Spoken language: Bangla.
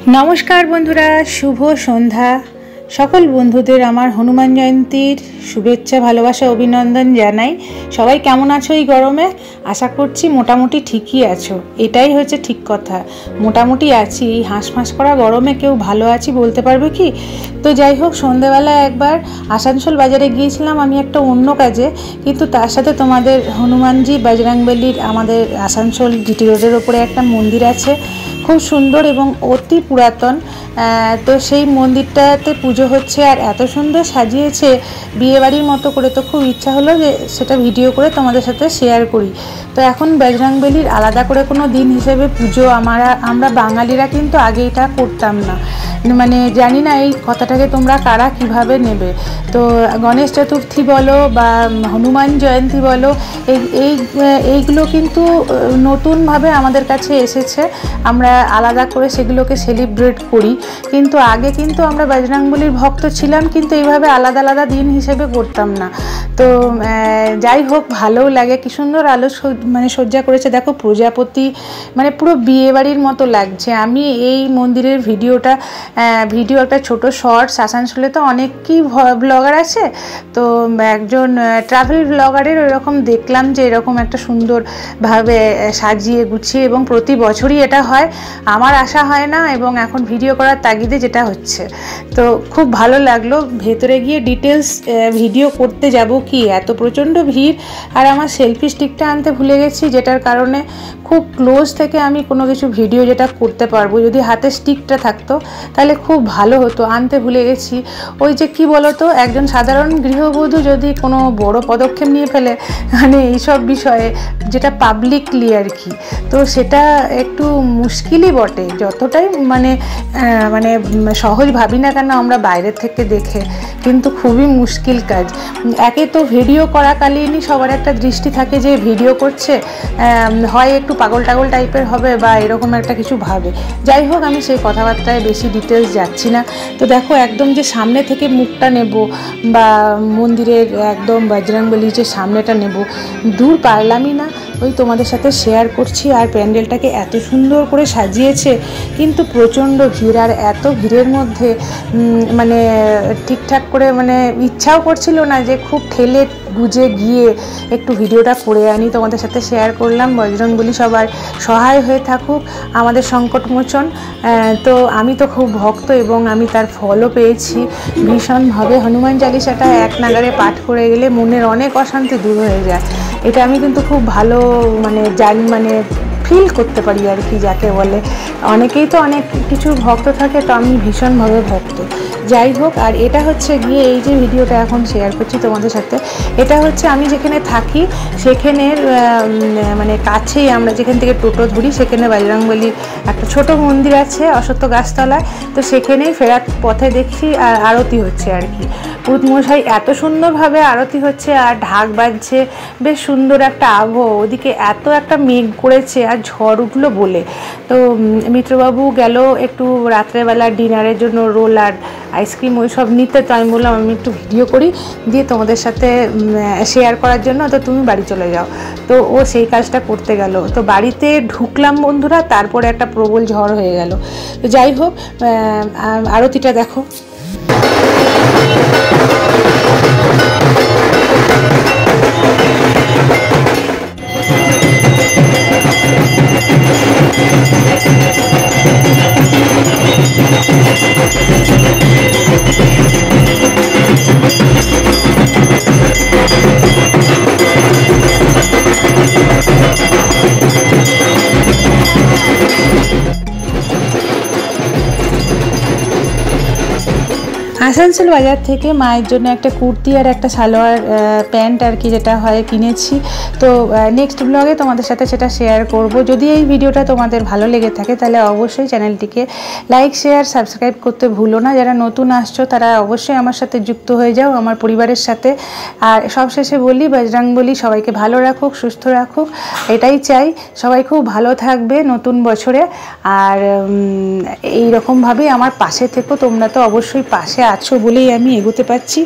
नमस्कार बंधुरा शुभ सन्ध्या सकल बंधुदेर आमार हनुमान जयंतीर शुभेच्छा भालोबासा अभिनंदन जानाई। सबाई केमन आछो এই গরমে? आशा करছি मोटामुटी ठीकই आछो। एटाई হচ্ছে ঠিক কথা, মোটামুটি আছি। এই হাঁসফাঁস করা গরমে কেউ ভালো আছি বলতে পারবে কি? তো যাই হোক, সন্ধ্যাবেলা একবার আসানসোল বাজারে গিয়েছিলাম আমি একটা অন্য কাজে, কিন্তু তার সাথে তোমাদের হনুমানজি বজরংবলীর আমাদের আসানসোল জিটি রোডের ওপরে একটা মন্দির আছে, খুব সুন্দর এবং অতি পুরাতন। তো সেই মন্দিরটাতে পুজো হচ্ছে আর এত সুন্দর সাজিয়েছে বিয়ে বাড়ির মতো করে। তো খুব ইচ্ছা হলো যে সেটা ভিডিও করে তোমাদের সাথে শেয়ার করি। তো এখন বজরংবলীর আলাদা করে কোনো দিন হিসেবে পুজো আমরা বাঙালিরা কিন্তু আগে এটা করতাম না, মানে জানি না এই কথাটাকে তোমরা কারা কিভাবে নেবে। তো গণেশ চতুর্থী বলো বা হনুমান জয়ন্তী বলো, এইগুলো কিন্তু নতুনভাবে আমাদের কাছে এসেছে, আমরা আলাদা করে সেগুলোকে সেলিব্রেট করি। কিন্তু আগে কিন্তু আমরা বজরংবলীর ভক্ত ছিলাম, কিন্তু এইভাবে আলাদা আলাদা দিন হিসেবে করতাম না। তো যাই হোক, ভালোও লাগে। কি সুন্দর আলো মানে সজ্জা করেছে দেখো, প্রজাপতি, মানে পুরো বিয়ে বাড়ির মতো লাগছে। আমি এই মন্দিরের ভিডিও একটা ছোট শর্টস, আসানসোলে তো অনেকই ব্লগার আছে, তো একজন ট্রাভেল ব্লগারের এরকম দেখলাম যে এরকম একটা সুন্দরভাবে সাজিয়ে গুছিয়ে, এবং প্রতি বছরই এটা হয়। আমার আশা হয় না, এবং এখন ভিডিও করার তাগিদে যেটা হচ্ছে, তো খুব ভালো লাগলো। ভেতরে গিয়ে ডিটেলস ভিডিও করতে যাব কি, এত প্রচণ্ড ভিড়, আর আমার সেলফি স্টিকটা আনতে ভুলে গেছি, যেটার কারণে খুব ক্লোজ থেকে আমি কোনো কিছু ভিডিও যেটা করতে পারবো। যদি হাতে স্টিকটা থাকতো তাহলে খুব ভালো হতো, আনতে ভুলে গেছি। ওই যে কি বলতো, একজন সাধারণ গৃহবধূ যদি কোনো বড় পদক্ষেপ নিয়ে ফেলে, মানে এইসব বিষয়ে, যেটা পাবলিকলি আর কি, তো সেটা একটু মুশকিলই বটে। যতটাই মানে সহজ ভাবি না কেন আমরা বাইরের থেকে দেখে, কিন্তু খুবই মুশকিল কাজ। একে তো ভিডিও করাকালীনই সবার একটা দৃষ্টি থাকে যে ভিডিও করছে, হয় একটু পাগল টাগল টাইপের হবে বা এরকম একটা কিছু ভাবে। যাই হোক, আমি সেই কথাবার্তায় বেশি ডিটেলস যাচ্ছি না। তো দেখো, একদম যে সামনে থেকে মুখটা নেব বা মন্দিরের একদম বজরংবলী যে সামনেটা নেব, দূর পারলামই না। ওই তোমাদের সাথে শেয়ার করছি। আর প্যান্ডেলটাকে এত সুন্দর করে সাজিয়েছে, কিন্তু প্রচণ্ড ভিড়, আর এত ভিড়ের মধ্যে মানে ঠিকঠাক করে মানে ইচ্ছাও করছিল না যে খুব ঠেলে বুঝে গিয়ে একটু ভিডিওটা করে আনি, তোমাদের সাথে শেয়ার করলাম। বজরংবলী সবার সহায় হয়ে থাকুক, আমাদের সংকটমোচন। তো আমি তো খুব ভক্ত, এবং আমি তার ফলও পেয়েছি ভীষণভাবে। হনুমান চালিসাটা এক নাগারে পাঠ করে গেলে মনের অনেক অশান্তি দূর হয়ে যায়, এটা আমি কিন্তু খুব ভালো মানে ফিল করতে পারি আর কি, যাকে বলে। অনেকেই তো অনেক কিছু ভক্ত থাকে, তো আমি ভীষণভাবে ভক্ত। যাই হোক, আর এটা হচ্ছে গিয়ে এই যে ভিডিওটা এখন শেয়ার করছি তোমাদের সাথে, এটা হচ্ছে আমি যেখানে থাকি সেখানের মানে কাছেই, আমরা যেখান থেকে টোটো ধরি সেখানে বজরংবলীর একটা ছোট মন্দির আছে অশ্বত্থ গাছতলায়। তো সেখানেই ফেরার পথে দেখছি আরতি হচ্ছে আর কি। পুরোহিতমশাই এত সুন্দরভাবে আরতি হচ্ছে, আর ঢাক বাজছে, বেশ সুন্দর একটা আবহ। ওদিকে এত একটা মেঘ করেছে আর ঝড় উঠলো বলে। তো মিত্রবাবু গেল একটু রাত্রেবেলা ডিনারের জন্য রোল আর আইসক্রিম ওই সব নিতে। তো আমি বললাম আমি একটু ভিডিও করি, দিয়ে তোমাদের সাথে শেয়ার করার জন্য, তো তুমি বাড়ি চলে যাও। তো ও সেই কাজটা করতে গেল। তো বাড়িতে ঢুকলাম বন্ধুরা, তারপরে একটা প্রবল ঝড় হয়ে গেল। তো যাই হোক, আরতিটা দেখো। আসানসোল বাজার থেকে মায়ের জন্য একটা কুর্তি আর একটা সালোয়ার প্যান্ট আর কি, যেটা হয় কিনেছি। তো নেক্সট ব্লগে তোমাদের সাথে সেটা শেয়ার করব। যদি এই ভিডিওটা তোমাদের ভালো লেগে থাকে তাহলে অবশ্যই চ্যানেলটিকে লাইক শেয়ার সাবস্ক্রাইব করতে ভুলো না। যারা নতুন আসছো তারা অবশ্যই আমার সাথে যুক্ত হয়ে যাও, আমার পরিবারের সাথে। আর সবশেষে বলি, বজরংবলী সবাইকে ভালো রাখুক, সুস্থ রাখুক, এটাই চাই। সবাই খুব ভালো থাকবে নতুন বছরে। আর এই রকমভাবেই আমার পাশে থেকো, তোমরা তো অবশ্যই পাশে আছো বলেই আমি এগোতে পারছি।